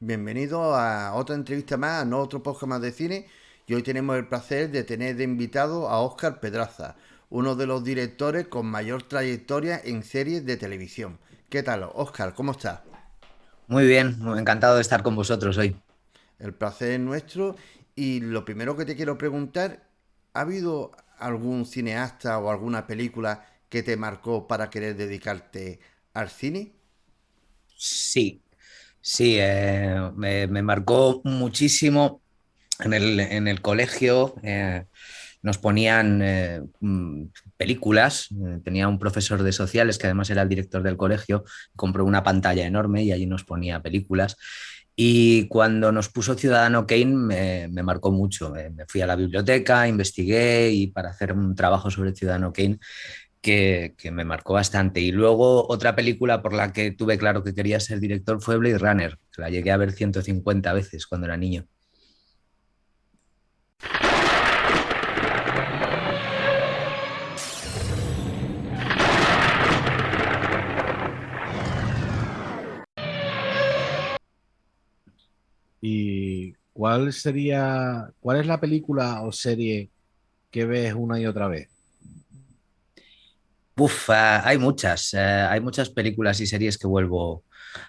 bienvenido a otra entrevista más, a no otro podcast más de cine. Y hoy tenemos el placer de tener de invitado a Óscar Pedraza, uno de los directores con mayor trayectoria en series de televisión. ¿Qué tal, Óscar? ¿Cómo estás? Muy bien, muy encantado de estar con vosotros hoy. El placer es nuestro. Y lo primero que te quiero preguntar, ¿ha habido algún cineasta o alguna película que te marcó para querer dedicarte al cine? Sí, sí, me marcó muchísimo en el colegio. Nos ponían películas. Tenía un profesor de sociales que además era el director del colegio. Compró una pantalla enorme y allí nos ponía películas. Y cuando nos puso Ciudadano Kane me marcó mucho. Me fui a la biblioteca, investigué y para hacer un trabajo sobre Ciudadano Kane que me marcó bastante. Y luego otra película por la que tuve claro que quería ser director fue Blade Runner, que la llegué a ver 150 veces cuando era niño. ¿Y cuál es la película o serie que ves una y otra vez? Uf, hay muchas películas y series que vuelvo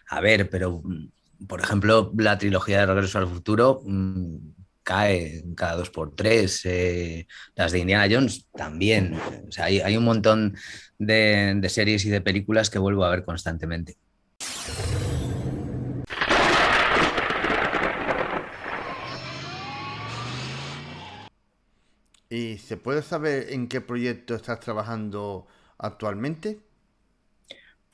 a ver, pero por ejemplo, la trilogía de Regreso al Futuro cae cada dos por tres. Las de Indiana Jones también. O sea, hay un montón de series y de películas que vuelvo a ver constantemente. ¿Y se puede saber en qué proyecto estás trabajando actualmente?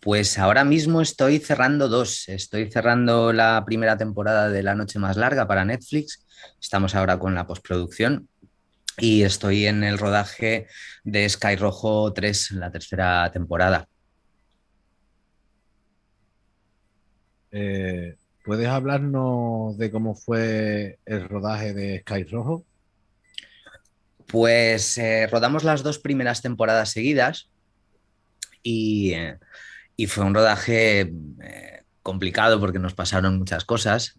Pues ahora mismo estoy cerrando dos. Estoy cerrando la primera temporada de La Noche Más Larga para Netflix. Estamos ahora con la postproducción y estoy en el rodaje de Sky Rojo 3, la tercera temporada. Eh, ¿Puedes hablarnos de cómo fue el rodaje de Sky Rojo? Pues rodamos las dos primeras temporadas seguidas y, eh, y fue un rodaje complicado porque nos pasaron muchas cosas.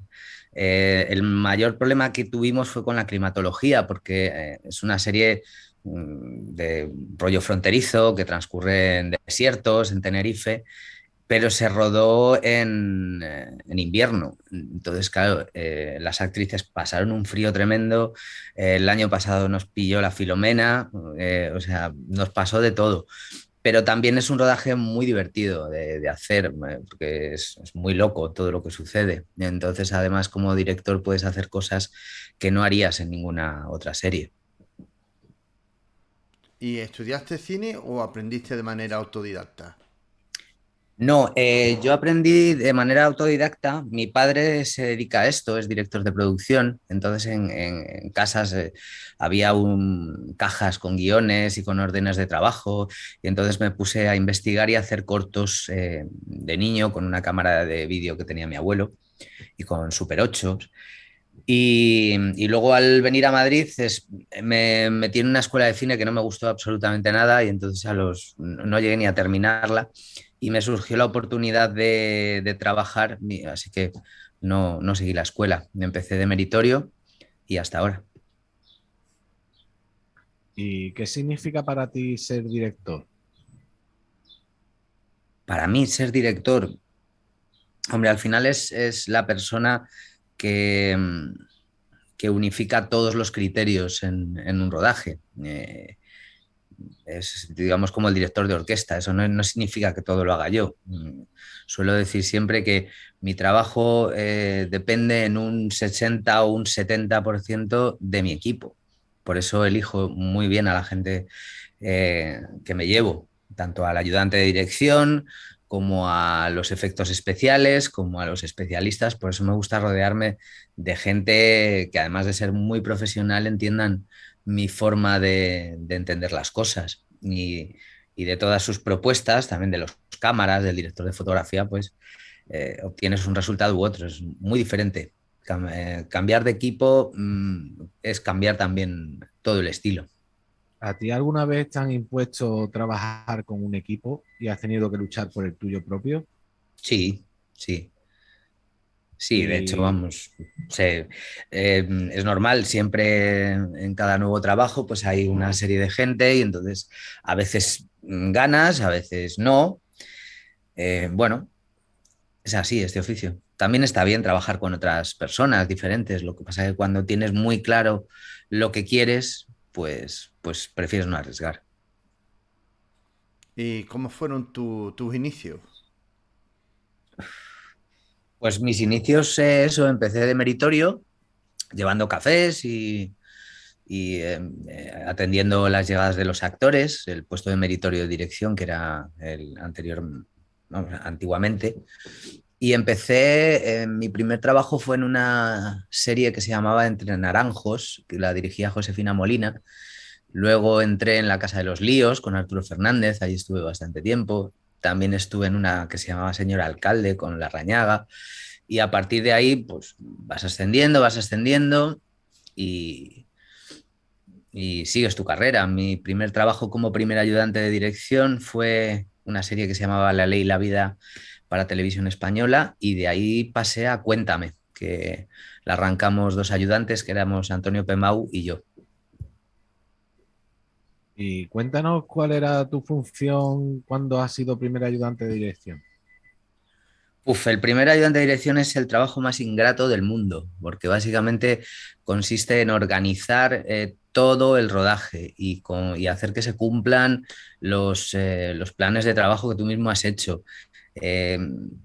El mayor problema que tuvimos fue con la climatología, porque es una serie de rollo fronterizo que transcurre en desiertos, en Tenerife, pero se rodó en invierno. Entonces, claro, las actrices pasaron un frío tremendo. El año pasado nos pilló la Filomena, o sea, nos pasó de todo, pero también es un rodaje muy divertido de hacer, porque es muy loco todo lo que sucede. Entonces, además, como director puedes hacer cosas que no harías en ninguna otra serie. ¿Y estudiaste cine o aprendiste de manera autodidacta? No, yo aprendí de manera autodidacta. Mi padre se dedica a esto, es director de producción. Entonces en casas había cajas con guiones y con órdenes de trabajo. Y entonces me puse a investigar y a hacer cortos de niño con una cámara de vídeo que tenía mi abuelo y con Super 8. Y luego al venir a Madrid me metí en una escuela de cine que no me gustó absolutamente nada y entonces no llegué ni a terminarla y me surgió la oportunidad de trabajar, así que no seguí la escuela. Empecé de meritorio y hasta ahora. ¿Y qué significa para ti ser director? Para mí ser director, hombre, al final es la persona que, que unifica todos los criterios en un rodaje. Es, digamos, como el director de orquesta. Eso no significa que todo lo haga yo. Suelo decir siempre que mi trabajo depende en un 60 o un 70% de mi equipo. Por eso elijo muy bien a la gente que me llevo, tanto al ayudante de dirección como a los efectos especiales, como a los especialistas. Por eso me gusta rodearme de gente que, además de ser muy profesional, entiendan mi forma de entender las cosas y de todas sus propuestas, también de los cámaras, del director de fotografía, pues obtienes un resultado u otro. Es muy diferente. Cambiar de equipo es cambiar también todo el estilo. ¿A ti alguna vez te han impuesto trabajar con un equipo y has tenido que luchar por el tuyo propio? Sí, sí. Sí, de hecho, Y, vamos, es normal, siempre en cada nuevo trabajo pues hay una serie de gente y entonces a veces ganas, a veces no. Bueno, es así este oficio. También está bien trabajar con otras personas diferentes, lo que pasa es que cuando tienes muy claro lo que quieres, pues prefieres no arriesgar. ¿Y cómo fueron tus inicios? Pues mis inicios, eso, empecé de meritorio, llevando cafés y atendiendo las llegadas de los actores, el puesto de meritorio de dirección, que era el anterior, vamos, antiguamente. Y empecé, mi primer trabajo fue en una serie que se llamaba Entre Naranjos, que la dirigía Josefina Molina. Luego entré en La Casa de los Líos con Arturo Fernández, ahí estuve bastante tiempo. También estuve en una que se llamaba Señor Alcalde con Larrañaga. Y a partir de ahí, pues vas ascendiendo y, y sigues tu carrera. Mi primer trabajo como primer ayudante de dirección fue una serie que se llamaba La Ley y la Vida para Televisión Española y de ahí pasé a Cuéntame, que la arrancamos dos ayudantes, que éramos Antonio Pemau y yo. y cuéntanos cuál era tu función cuando has sido primer ayudante de dirección. Uf, el primer ayudante de dirección es el trabajo más ingrato del mundo, porque básicamente consiste en organizar todo el rodaje y hacer que se cumplan los planes de trabajo que tú mismo has hecho. Eh,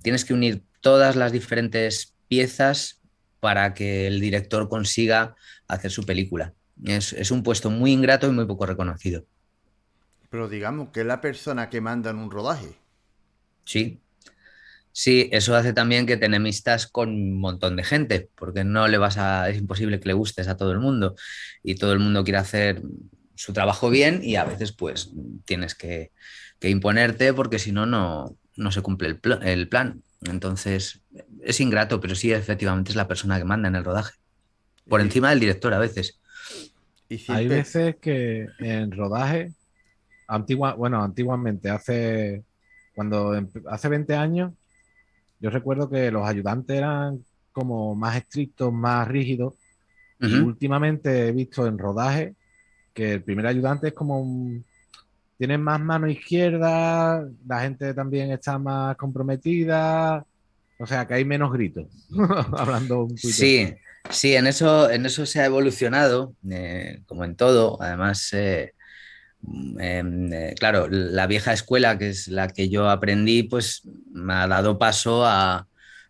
Tienes que unir todas las diferentes piezas para que el director consiga hacer su película. Es un puesto muy ingrato y muy poco reconocido. Pero digamos que es la persona que manda en un rodaje. Sí, sí, eso hace también que te enemistas con un montón de gente, porque no le vas a, es imposible que le gustes a todo el mundo y todo el mundo quiere hacer su trabajo bien y a veces pues tienes que imponerte porque si no, no se cumple el plan. Entonces es ingrato, pero sí efectivamente es la persona que manda en el rodaje, por Y, encima del director a veces. y Hay siempre, veces que en rodaje, antiguamente, hace 20 años, yo recuerdo que los ayudantes eran como más estrictos, más rígidos, y Ujú. últimamente he visto en rodaje que el primer ayudante es tienen más mano izquierda, la gente también está más comprometida, o sea que hay menos gritos, hablando un poquito en Sí, serio. sí, en eso se ha evolucionado, como en todo. Además, claro, la vieja escuela, que es la que yo aprendí, pues me ha dado paso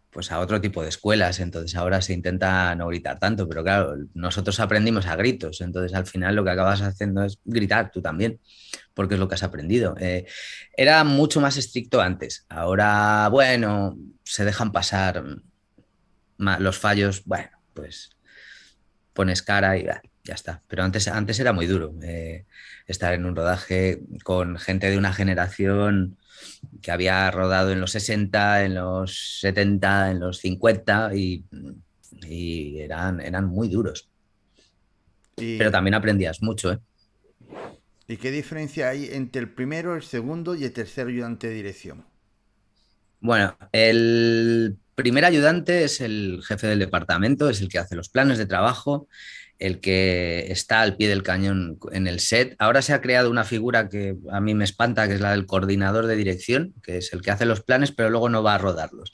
pues, a otro tipo de escuelas. Entonces ahora se intenta no gritar tanto, pero claro, nosotros aprendimos a gritos. Entonces al final lo que acabas haciendo es gritar tú también, porque es lo que has aprendido. Era mucho más estricto antes. Ahora, bueno, se dejan pasar los fallos. Bueno, pues pones cara y ya está. Pero antes era muy duro estar en un rodaje con gente de una generación que había rodado en los 60, en los 70, en los 50 y eran muy duros. Pero y, también aprendías mucho, ¿eh? ¿Y qué diferencia hay entre el primero, el segundo y el tercer ayudante de dirección? Bueno, el primer ayudante es el jefe del departamento, es el que hace los planes de trabajo, el que está al pie del cañón en el set. Ahora se ha creado una figura que a mí me espanta, que es la del coordinador de dirección, que es el que hace los planes, pero luego no va a rodarlos.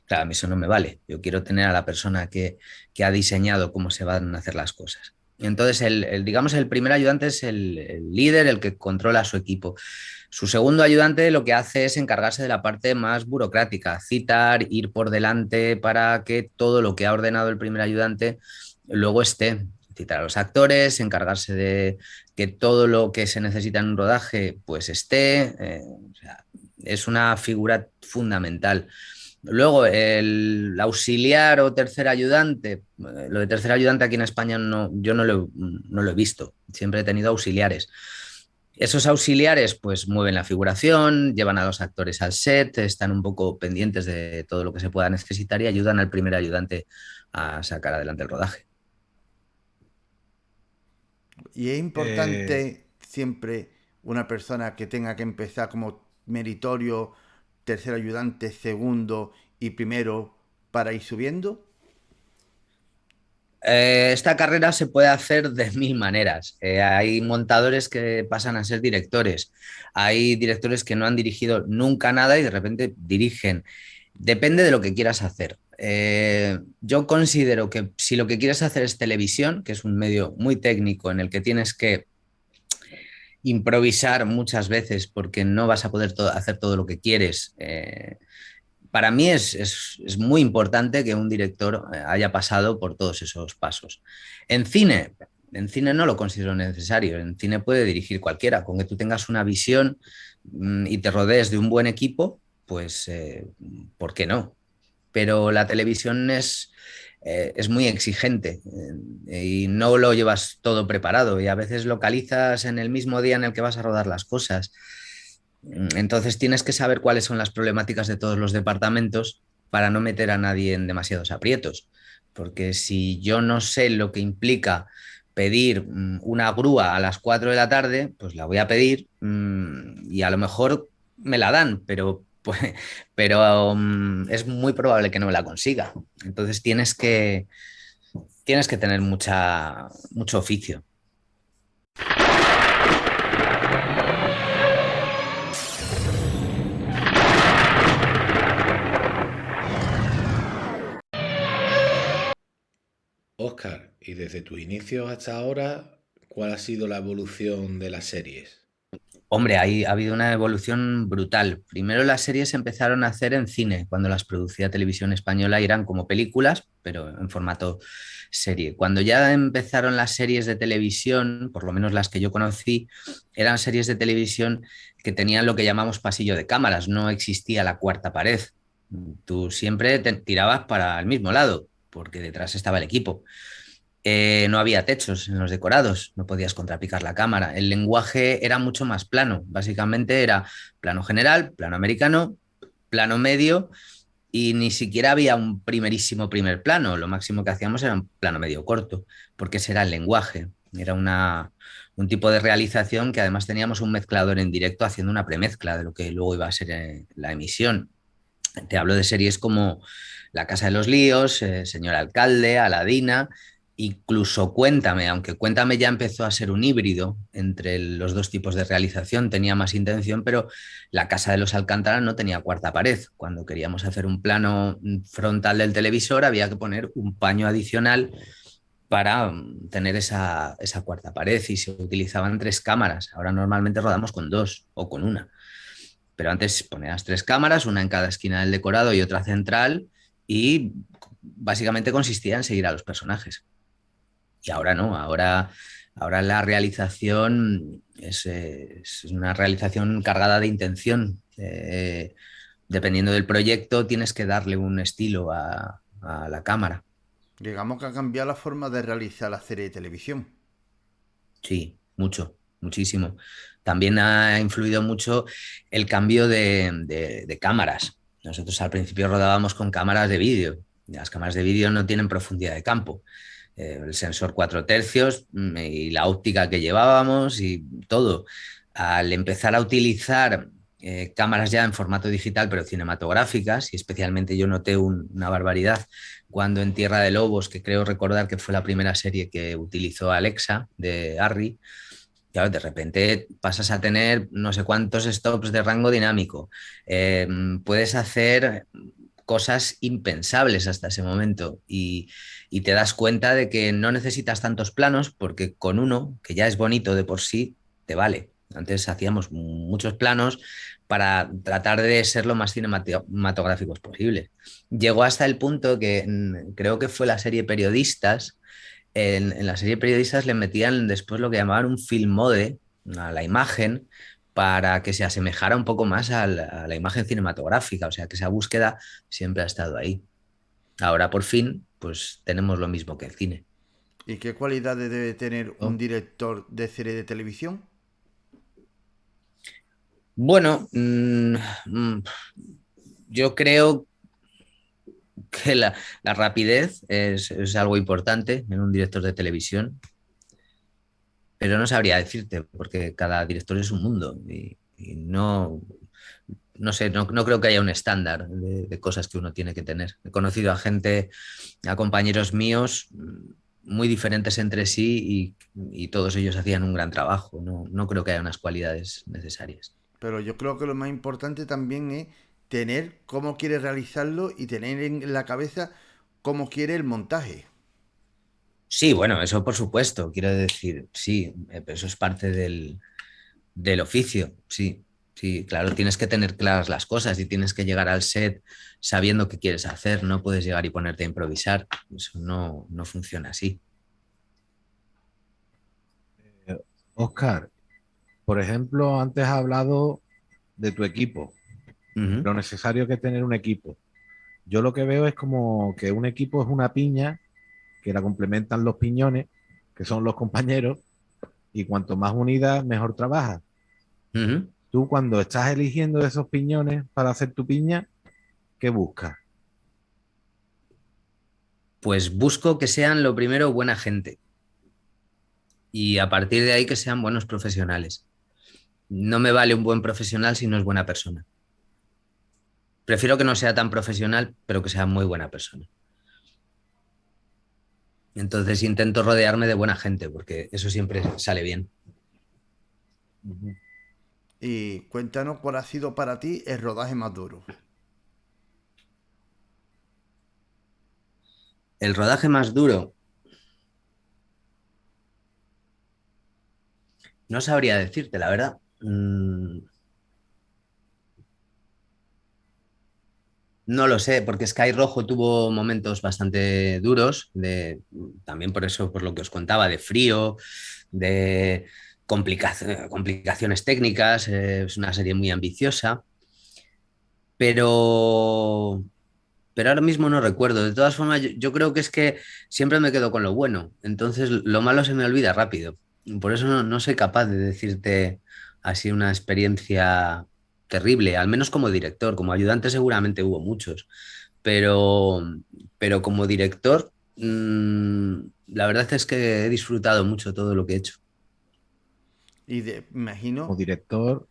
Claro, a mí eso no me vale. Yo quiero tener a la persona que ha diseñado cómo se van a hacer las cosas. Entonces, digamos, el primer ayudante es el líder, el que controla a su equipo. Su segundo ayudante lo que hace es encargarse de la parte más burocrática, citar, ir por delante para que todo lo que ha ordenado el primer ayudante luego esté. Citar a los actores, encargarse de que todo lo que se necesita en un rodaje pues esté. O sea, es una figura fundamental. Luego, el auxiliar o tercer ayudante, lo de tercer ayudante aquí en España yo no lo he visto, siempre he tenido auxiliares. Esos auxiliares pues mueven la figuración, llevan a los actores al set, están un poco pendientes de todo lo que se pueda necesitar y ayudan al primer ayudante a sacar adelante el rodaje. Y es Eh, importante siempre una persona que tenga que empezar como meritorio, tercer ayudante, segundo y primero. para ir subiendo? Esta carrera se puede hacer de mil maneras. Hay montadores que pasan a ser directores, hay directores que no han dirigido nunca nada y de repente dirigen. Depende de lo que quieras hacer. Yo considero que si lo que quieres hacer es televisión, que es un medio muy técnico en el que tienes que improvisar muchas veces porque no vas a poder hacer todo lo que quieres. Para mí es muy importante que un director haya pasado por todos esos pasos. En cine, en cine no lo considero necesario. En cine puede dirigir cualquiera. Con que tú tengas una visión y te rodees de un buen equipo, pues ¿por qué no? Pero la televisión es muy exigente y no lo llevas todo preparado y a veces localizas en el mismo día en el que vas a rodar las cosas. Entonces tienes que saber cuáles son las problemáticas de todos los departamentos para no meter a nadie en demasiados aprietos. Porque si yo no sé lo que implica pedir una grúa a las 4 de la tarde, pues la voy a pedir y a lo mejor me la dan, pero, pues, pero es muy probable que no me la consiga. Entonces tienes que tener mucho oficio. Óscar, y desde tus inicios hasta ahora, ¿cuál ha sido la evolución de las series? Hombre, ha habido una evolución brutal. Primero las series se empezaron a hacer en cine, cuando las producía Televisión Española y eran como películas, pero en formato serie. Cuando ya empezaron las series de televisión, por lo menos las que yo conocí, eran series de televisión que tenían lo que llamamos pasillo de cámaras, no existía la cuarta pared. Tú siempre te tirabas para el mismo lado, porque detrás estaba el equipo. No había techos en los decorados, no podías contrapicar la cámara. El lenguaje era mucho más plano. Básicamente era plano general, plano americano, plano medio y ni siquiera había un primerísimo primer plano. Lo máximo que hacíamos era un plano medio corto, porque ese era el lenguaje. Era un tipo de realización que además teníamos un mezclador en directo haciendo una premezcla de lo que luego iba a ser la emisión. Te hablo de series como La Casa de los Líos, Señor Alcalde, Aladina, incluso Cuéntame, aunque Cuéntame ya empezó a ser un híbrido entre los dos tipos de realización, tenía más intención, pero La Casa de los Alcántara no tenía cuarta pared. Cuando queríamos hacer un plano frontal del televisor había que poner un paño adicional para tener esa cuarta pared y se utilizaban tres cámaras. Ahora normalmente rodamos con dos o con una. Pero antes ponías tres cámaras, una en cada esquina del decorado y otra central, y básicamente consistía en seguir a los personajes. Y ahora no, ahora la realización es una realización cargada de intención. Dependiendo del proyecto, tienes que darle un estilo a la cámara. Digamos que ha cambiado la forma de realizar la serie de televisión. Sí, mucho, muchísimo. También ha influido mucho el cambio de cámaras. Nosotros al principio rodábamos con cámaras de vídeo. Las cámaras de vídeo no tienen profundidad de campo. El sensor 4 tercios y la óptica que llevábamos y todo. Al empezar a utilizar cámaras ya en formato digital, pero cinematográficas, y especialmente yo noté una barbaridad cuando en Tierra de Lobos, que creo recordar que fue la primera serie que utilizó Alexa de Arri, claro, de repente pasas a tener no sé cuántos stops de rango dinámico. Puedes hacer cosas impensables hasta ese momento y te das cuenta de que no necesitas tantos planos porque con uno, que ya es bonito de por sí, te vale. Antes hacíamos muchos planos para tratar de ser lo más cinematográficos posible. Llegó hasta el punto que creo que fue la serie Periodistas. En la serie Periodistas le metían después lo que llamaban un film mode a la imagen para que se asemejara un poco más a la imagen cinematográfica, o sea que esa búsqueda siempre ha estado ahí. Ahora por fin, pues tenemos lo mismo que el cine. ¿Y qué cualidades debe tener un ¿No? director de serie de televisión? Bueno, yo creo que la rapidez es algo importante en un director de televisión, pero no sabría decirte porque cada director es un mundo y no, no sé, no creo que haya un estándar de cosas que uno tiene que tener. He conocido a gente, a compañeros míos muy diferentes entre sí y todos ellos hacían un gran trabajo. No creo que haya unas cualidades necesarias. Pero yo creo que lo más importante también es tener cómo quiere realizarlo y tener en la cabeza cómo quiere el montaje. Sí, bueno, eso por supuesto, quiero decir, sí, pero eso es parte del oficio, sí, sí, claro, tienes que tener claras las cosas y tienes que llegar al set sabiendo qué quieres hacer, no puedes llegar y ponerte a improvisar, eso no funciona así. Oscar, por ejemplo, antes has hablado de tu equipo, Ujú, lo necesario que es tener un equipo. Yo lo que veo es como que un equipo es una piña que la complementan los piñones, que son los compañeros, y cuanto más unida, mejor trabaja. ujú. Tú cuando estás eligiendo esos piñones para hacer tu piña, ¿qué buscas? Pues busco que sean lo primero buena gente y a partir de ahí que sean buenos profesionales. No me vale un buen profesional si no es buena persona. Prefiero que no sea tan profesional, pero que sea muy buena persona. Entonces intento rodearme de buena gente, porque eso siempre sale bien. Ujú. Y cuéntanos cuál ha sido para ti el rodaje más duro. El rodaje más duro, no sabría decirte, la verdad. No lo sé, porque Sky Rojo tuvo momentos bastante duros, también por eso, por lo que os contaba, de frío, de complicaciones técnicas, es una serie muy ambiciosa, pero, pero ahora mismo no recuerdo. De todas formas, yo creo que es que siempre me quedo con lo bueno, entonces lo malo se me olvida rápido. Por eso no soy capaz de decirte así una experiencia terrible, al menos como director, como ayudante seguramente hubo muchos, pero, pero como director, la verdad es que he disfrutado mucho todo lo que he hecho. Imagino, Como director,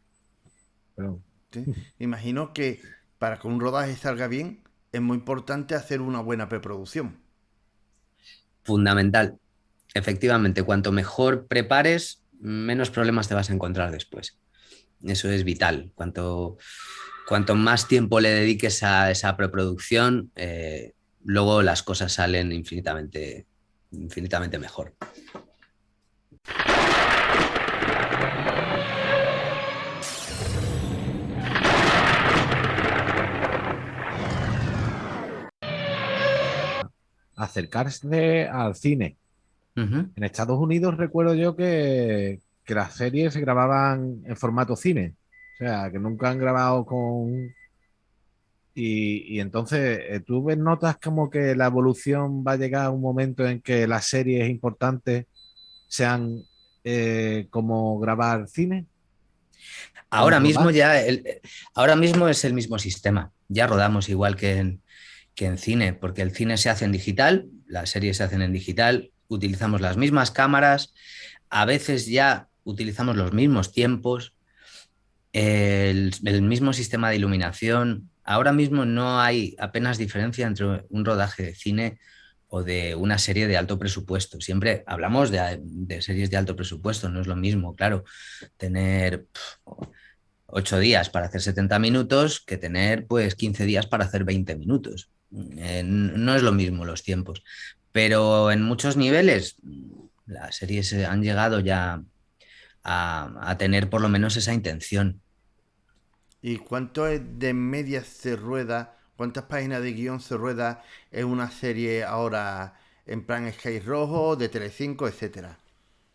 pero ¿sí? Imagino que para que un rodaje salga bien es muy importante hacer una buena preproducción. Fundamental. Efectivamente, cuanto mejor prepares, menos problemas te vas a encontrar después. Eso es vital. Cuanto más tiempo le dediques a esa preproducción, luego las cosas salen infinitamente mejor. acercarse al cine. Ujú. En Estados Unidos recuerdo yo que las series se grababan en formato cine, o sea, que nunca han grabado con... Y entonces, ¿tú ves notas como que la evolución va a llegar a un momento en que las series importantes sean como grabar cine, como Ahora mismo rodar? ahora mismo es el mismo sistema. Ya rodamos igual que en cine, porque el cine se hace en digital, las series se hacen en digital, utilizamos las mismas cámaras, a veces ya utilizamos los mismos tiempos, el mismo sistema de iluminación. Ahora mismo no hay apenas diferencia entre un rodaje de cine o de una serie de alto presupuesto. Siempre hablamos de series de alto presupuesto, no es lo mismo, claro, tener 8 días para hacer 70 minutos que tener pues 15 días para hacer 20 minutos. No es lo mismo los tiempos, pero en muchos niveles las series han llegado ya a tener por lo menos esa intención. ¿Y cuánto es de media se rueda? ¿Cuántas páginas de guión se rueda en una serie ahora en plan Sky Rojo, de Telecinco, etcétera?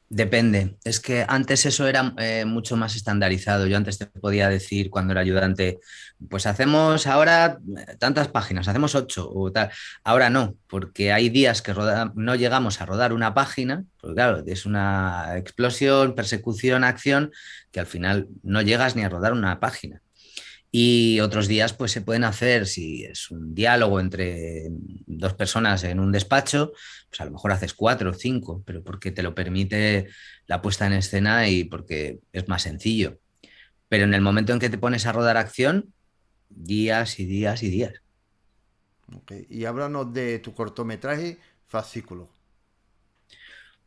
Depende, es que antes eso era mucho más estandarizado. Yo antes te podía decir cuando era ayudante, pues hacemos ahora tantas páginas, hacemos 8 o tal. Ahora no, porque hay días que no llegamos a rodar una página, porque claro, es una explosión, persecución, acción, que al final no llegas ni a rodar una página. Y otros días, pues se pueden hacer, si es un diálogo entre dos personas en un despacho, pues a lo mejor haces 4 o 5, pero porque te lo permite la puesta en escena y porque es más sencillo. Pero en el momento en que te pones a rodar acción, días y días y días. Ok. Y háblanos de tu cortometraje Fascículo.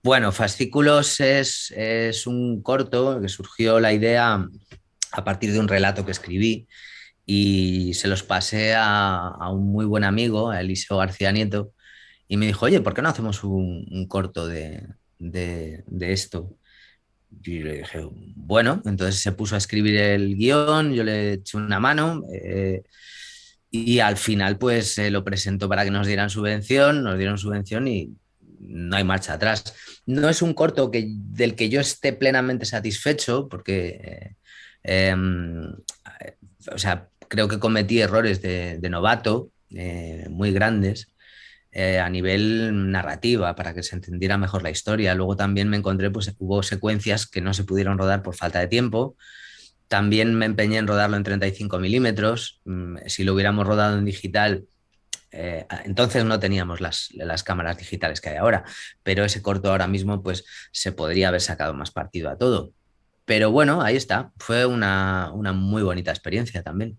Bueno, Fascículos es un corto que surgió la idea a partir de un relato que escribí y se los pasé a un muy buen amigo, a Eliseo García Nieto, y me dijo, oye, ¿por qué no hacemos un corto de esto? Y le dije, bueno, entonces se puso a escribir el guión, yo le eché una mano y al final pues lo presentó para que nos dieran subvención, nos dieron subvención y no hay marcha atrás. No es un corto del que yo esté plenamente satisfecho porque, o sea, creo que cometí errores de novato muy grandes a nivel narrativa para que se entendiera mejor la historia. Luego también me encontré, pues hubo secuencias que no se pudieron rodar por falta de tiempo. También me empeñé en rodarlo en 35 milímetros. Si lo hubiéramos rodado en digital, entonces no teníamos las cámaras digitales que hay ahora, pero ese corto ahora mismo pues se podría haber sacado más partido a todo. Pero bueno, ahí está. Fue una muy bonita experiencia también.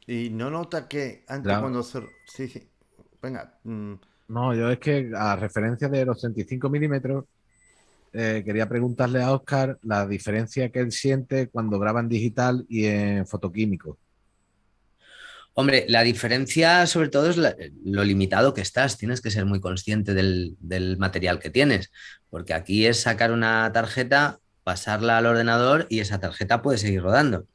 Y no nota que antes Ya, cuando... Sí, sí. Venga. no, yo es que a referencia de los 35 milímetros, quería preguntarle a Oscar la diferencia que él siente cuando graba en digital y en fotoquímico. Hombre, la diferencia sobre todo es lo limitado que estás. Tienes que ser muy consciente del material que tienes, porque aquí es sacar una tarjeta, pasarla al ordenador y esa tarjeta puede seguir rodando.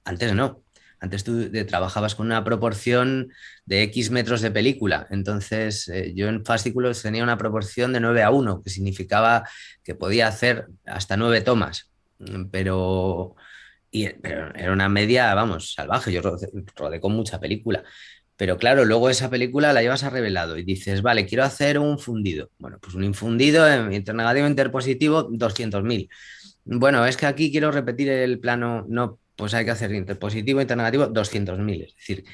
Antes no. Antes tú trabajabas con una proporción de X metros de película. Entonces, yo en fascículos tenía una proporción de 9:1, que significaba que podía hacer hasta 9 tomas. Pero pero era una media, vamos, salvaje. Yo rodé con mucha película. Pero claro, luego esa película la llevas a revelado y dices, vale, quiero hacer un fundido. Bueno, pues un infundido en internegativo interpositivo, 200.000. Bueno, es que aquí quiero repetir el plano. No, pues hay que hacer interpositivo, internegativo, 200.000. Es decir,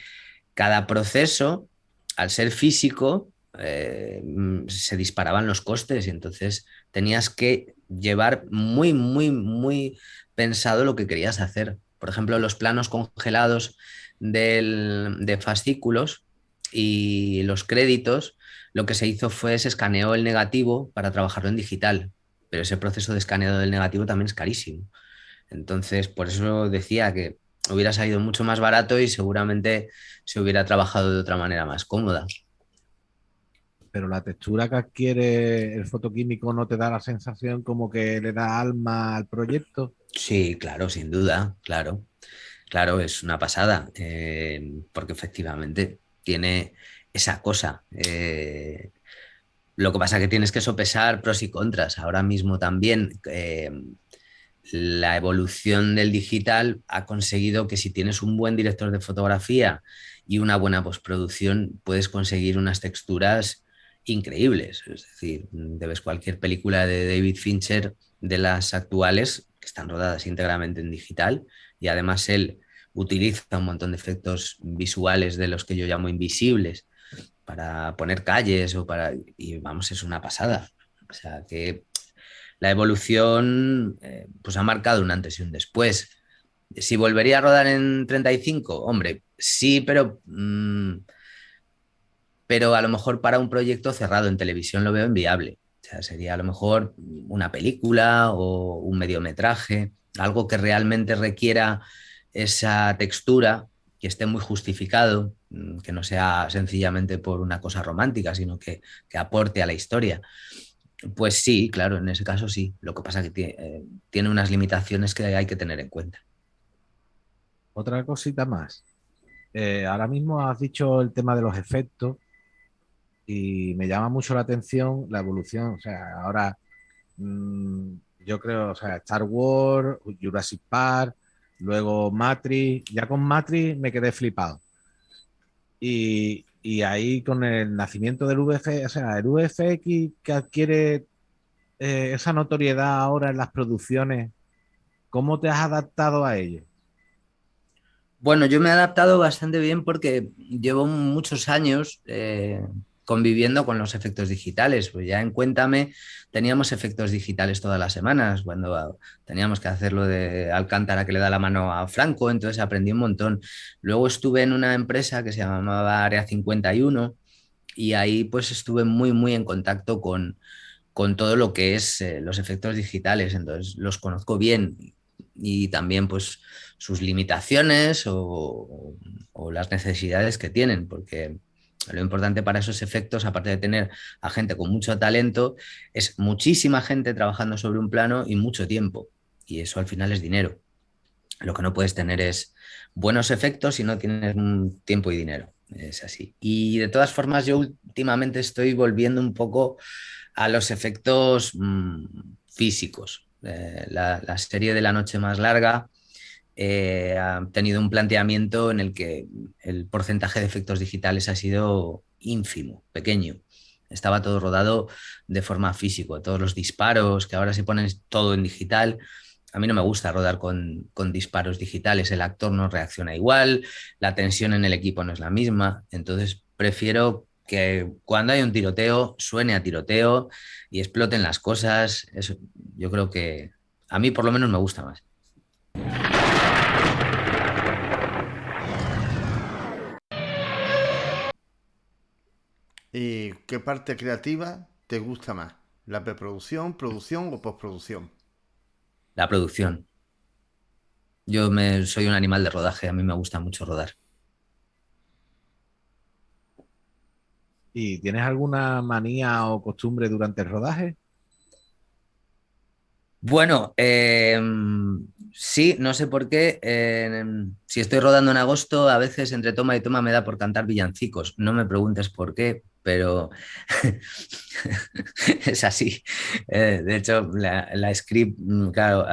cada proceso, al ser físico, se disparaban los costes y entonces tenías que llevar muy, muy, muy pensado lo que querías hacer. Por ejemplo, los planos congelados de fascículos y los créditos, lo que se hizo fue se escaneó el negativo para trabajarlo en digital, pero ese proceso de escaneado del negativo también es carísimo. Entonces, por eso decía que hubiera salido mucho más barato y seguramente se hubiera trabajado de otra manera más cómoda. Pero la textura que adquiere el fotoquímico no te da la sensación como que le da alma al proyecto. Sí, claro, sin duda, claro, claro, es una pasada, porque efectivamente tiene esa cosa. Lo que pasa es que tienes que sopesar pros y contras. Ahora mismo también la evolución del digital ha conseguido que si tienes un buen director de fotografía y una buena postproducción, puedes conseguir unas texturas increíbles. Es decir, te ves cualquier película de David Fincher de las actuales que están rodadas íntegramente en digital y además él utiliza un montón de efectos visuales de los que yo llamo invisibles para poner calles o para... Y vamos, es una pasada. O sea, que la evolución pues ha marcado un antes y un después. Si volvería a rodar en 35, hombre, sí, pero a lo mejor para un proyecto cerrado en televisión lo veo inviable. O sea, sería a lo mejor una película o un mediometraje, algo que realmente requiera esa textura, que esté muy justificado, que no sea sencillamente por una cosa romántica, sino que aporte a la historia. Pues sí, claro, en ese caso sí. Lo que pasa es que tiene unas limitaciones que hay que tener en cuenta. Otra cosita más. Ahora mismo has dicho el tema de los efectos y me llama mucho la atención la evolución. O sea, ahora mm, yo creo, o sea, Star Wars, Jurassic Park, luego Matrix. Ya con Matrix me quedé flipado. Y ahí con el nacimiento del VF, o sea, el VFX que adquiere esa notoriedad ahora en las producciones, ¿cómo te has adaptado a ello? Bueno, yo me he adaptado bastante bien porque llevo muchos años conviviendo con los efectos digitales. Pues ya en Cuéntame teníamos efectos digitales todas las semanas, cuando teníamos que hacerlo de Alcántara que le da la mano a Franco, entonces aprendí un montón. Luego estuve en una empresa que se llamaba Área 51 y ahí pues estuve muy, muy en contacto con todo lo que es los efectos digitales, entonces los conozco bien y también pues sus limitaciones o las necesidades que tienen, porque lo importante para esos efectos, aparte de tener a gente con mucho talento, es muchísima gente trabajando sobre un plano y mucho tiempo, y eso al final es dinero. Lo que no puedes tener es buenos efectos si no tienes tiempo y dinero. Es así. Y de todas formas, yo últimamente estoy volviendo un poco a los efectos físicos. La serie de La Noche Más Larga ha tenido un planteamiento en el que el porcentaje de efectos digitales ha sido ínfimo, pequeño. Estaba todo rodado de forma física, todos los disparos, que ahora se ponen todo en digital. A mí no me gusta rodar con disparos digitales, el actor no reacciona igual, la tensión en el equipo no es la misma, entonces prefiero que cuando hay un tiroteo suene a tiroteo y exploten las cosas. Eso, yo creo que a mí por lo menos me gusta más. ¿Y qué parte creativa te gusta más? ¿La preproducción, producción o postproducción? La producción. Soy un animal de rodaje, a mí me gusta mucho rodar. ¿Y tienes alguna manía o costumbre durante el rodaje? Bueno, sí, no sé por qué. Si estoy rodando en agosto, a veces entre toma y toma me da por cantar villancicos. No me preguntes por qué, pero es así. De hecho, la script, claro,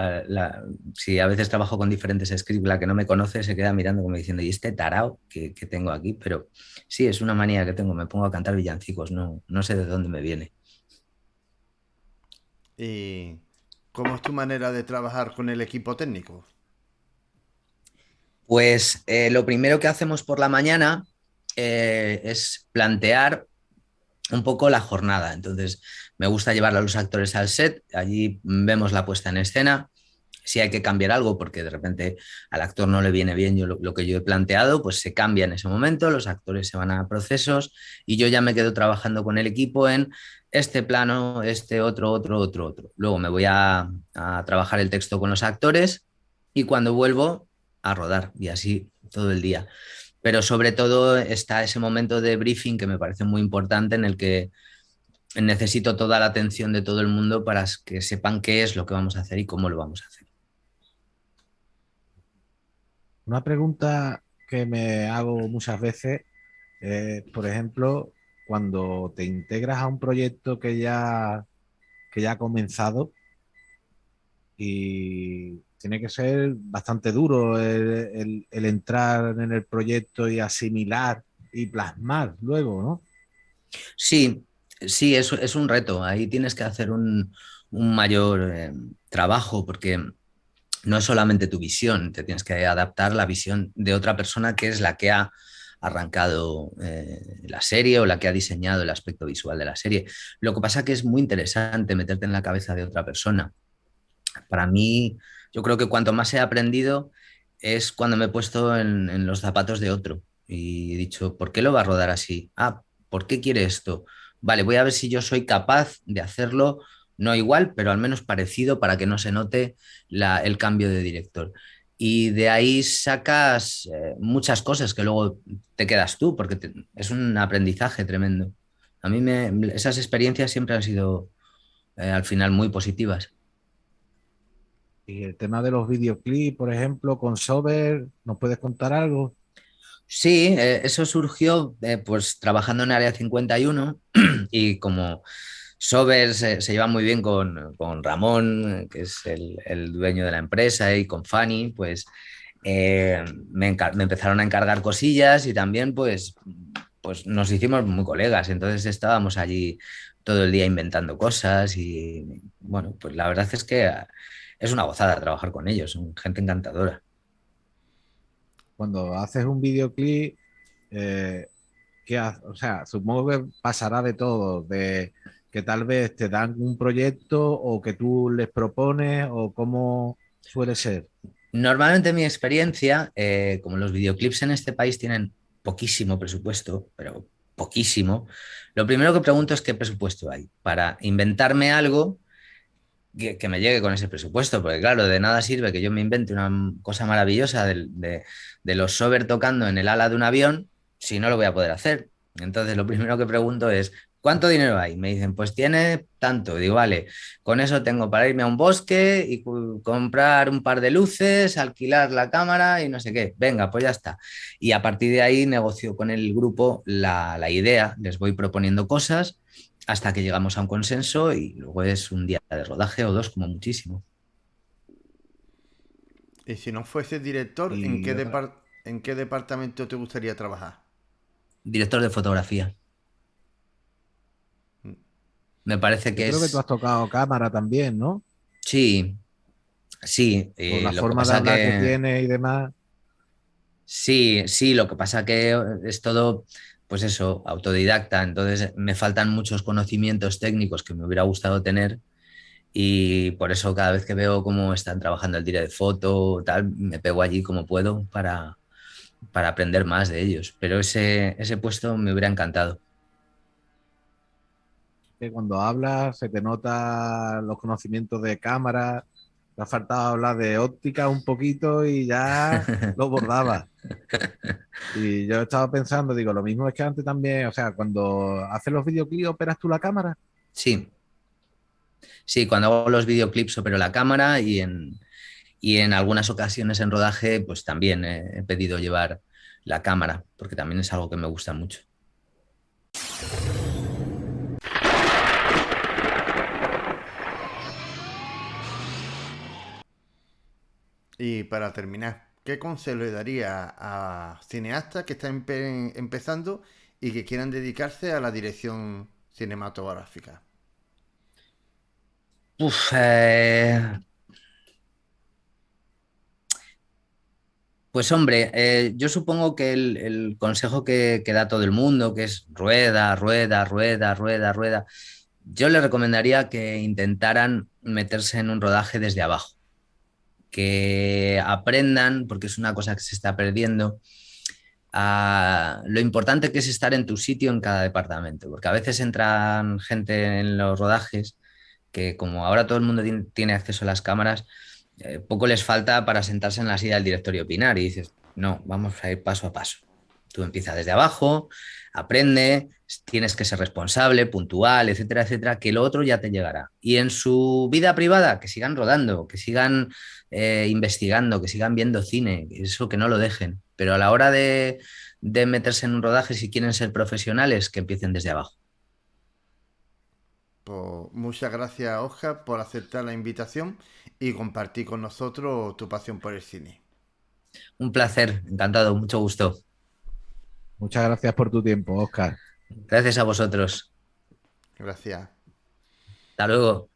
si a veces trabajo con diferentes scripts, la que no me conoce se queda mirando como diciendo, ¿y este tarao que tengo aquí? Pero sí, es una manía que tengo, me pongo a cantar villancicos, no sé de dónde me viene. ¿Y cómo es tu manera de trabajar con el equipo técnico? Pues lo primero que hacemos por la mañana es plantear un poco la jornada. Entonces, me gusta llevar a los actores al set, allí vemos la puesta en escena. Si hay que cambiar algo, porque de repente al actor no le viene bien lo que yo he planteado, pues se cambia en ese momento, los actores se van a procesos y yo ya me quedo trabajando con el equipo en este plano, este otro. Luego me voy a trabajar el texto con los actores y cuando vuelvo a rodar y así todo el día. Pero sobre todo está ese momento de briefing que me parece muy importante en el que necesito toda la atención de todo el mundo para que sepan qué es lo que vamos a hacer y cómo lo vamos a hacer. Una pregunta que me hago muchas veces, por ejemplo, cuando te integras a un proyecto que ya ha comenzado y tiene que ser bastante duro el entrar en el proyecto y asimilar y plasmar luego, ¿no? Sí, sí, es un reto. Ahí tienes que hacer un mayor trabajo porque no es solamente tu visión, te tienes que adaptar a la visión de otra persona que es la que ha arrancado la serie o la que ha diseñado el aspecto visual de la serie. Lo que pasa que es muy interesante meterte en la cabeza de otra persona. Para mí, yo creo que cuanto más he aprendido es cuando me he puesto en los zapatos de otro y he dicho, ¿por qué lo va a rodar así? Ah, ¿por qué quiere esto? Vale, voy a ver si yo soy capaz de hacerlo, no igual, pero al menos parecido para que no se note el cambio de director. Y de ahí sacas muchas cosas que luego te quedas tú, porque es un aprendizaje tremendo. A mí esas experiencias siempre han sido al final muy positivas. Y el tema de los videoclips, por ejemplo, con Sober, ¿nos puedes contar algo? Sí, eso surgió pues trabajando en Área 51 y como Sober se lleva muy bien con Ramón, que es el dueño de la empresa, y con Fanny, pues me empezaron a encargar cosillas y también pues nos hicimos muy colegas, entonces estábamos allí todo el día inventando cosas y bueno, pues la verdad es que es una gozada trabajar con ellos, son gente encantadora. Cuando haces un videoclip, eh, o sea, supongo que pasará de todo, de que tal vez te dan un proyecto o que tú les propones o cómo suele ser. Normalmente mi experiencia, como los videoclips en este país tienen poquísimo presupuesto, pero poquísimo, lo primero que pregunto es qué presupuesto hay para inventarme algo que me llegue con ese presupuesto, porque claro, de nada sirve que yo me invente una cosa maravillosa de los Sober tocando en el ala de un avión si no lo voy a poder hacer. Entonces, lo primero que pregunto es, ¿cuánto dinero hay? Me dicen, pues tiene tanto. Digo, vale, con eso tengo para irme a un bosque y comprar un par de luces, alquilar la cámara y no sé qué. Venga, pues ya está. Y a partir de ahí negocio con el grupo la idea, les voy proponiendo cosas hasta que llegamos a un consenso y luego es un día de rodaje o dos como muchísimo. Y si no fuese director, Y otra, ¿en qué departamento te gustaría trabajar? Director de fotografía. Me parece yo que creo que tú es, has tocado cámara también, ¿no? sí, sí, Por la lo que forma de pasa hablar que que, tiene y demás. sí, sí, lo que pasa que es todo, pues eso, autodidacta, entonces me faltan muchos conocimientos técnicos que me hubiera gustado tener y por eso cada vez que veo cómo están trabajando el director de foto, tal, me pego allí como puedo para aprender más de ellos, pero ese puesto me hubiera encantado. Que cuando hablas se te nota los conocimientos de cámara, te ha faltado hablar de óptica un poquito y ya lo bordaba. Y yo estaba pensando, digo, lo mismo es que antes también, o sea, cuando haces los videoclips, operas tú la cámara. Sí, sí, cuando hago los videoclips opero la cámara y en algunas ocasiones en rodaje, pues también he pedido llevar la cámara, porque también es algo que me gusta mucho. Y para terminar, ¿qué consejo le daría a cineastas que están empezando y que quieran dedicarse a la dirección cinematográfica? Uf, pues hombre, yo supongo que el consejo que da todo el mundo, que es rueda, rueda, rueda, rueda, rueda, yo le recomendaría que intentaran meterse en un rodaje desde abajo, que aprendan, porque es una cosa que se está perdiendo, a lo importante que es estar en tu sitio en cada departamento, porque a veces entran gente en los rodajes que como ahora todo el mundo tiene acceso a las cámaras, poco les falta para sentarse en la silla del director y opinar y dices, no, vamos a ir paso a paso. Tú empiezas desde abajo, aprende, tienes que ser responsable, puntual, etcétera, etcétera, que lo otro ya te llegará. Y en su vida privada, que sigan rodando, que sigan investigando, que sigan viendo cine, eso que no lo dejen. Pero a la hora de meterse en un rodaje, si quieren ser profesionales, que empiecen desde abajo. Pues muchas gracias, Oscar, por aceptar la invitación y compartir con nosotros tu pasión por el cine. Un placer, encantado, mucho gusto. Muchas gracias por tu tiempo, Oscar. Gracias a vosotros. Gracias. Hasta luego.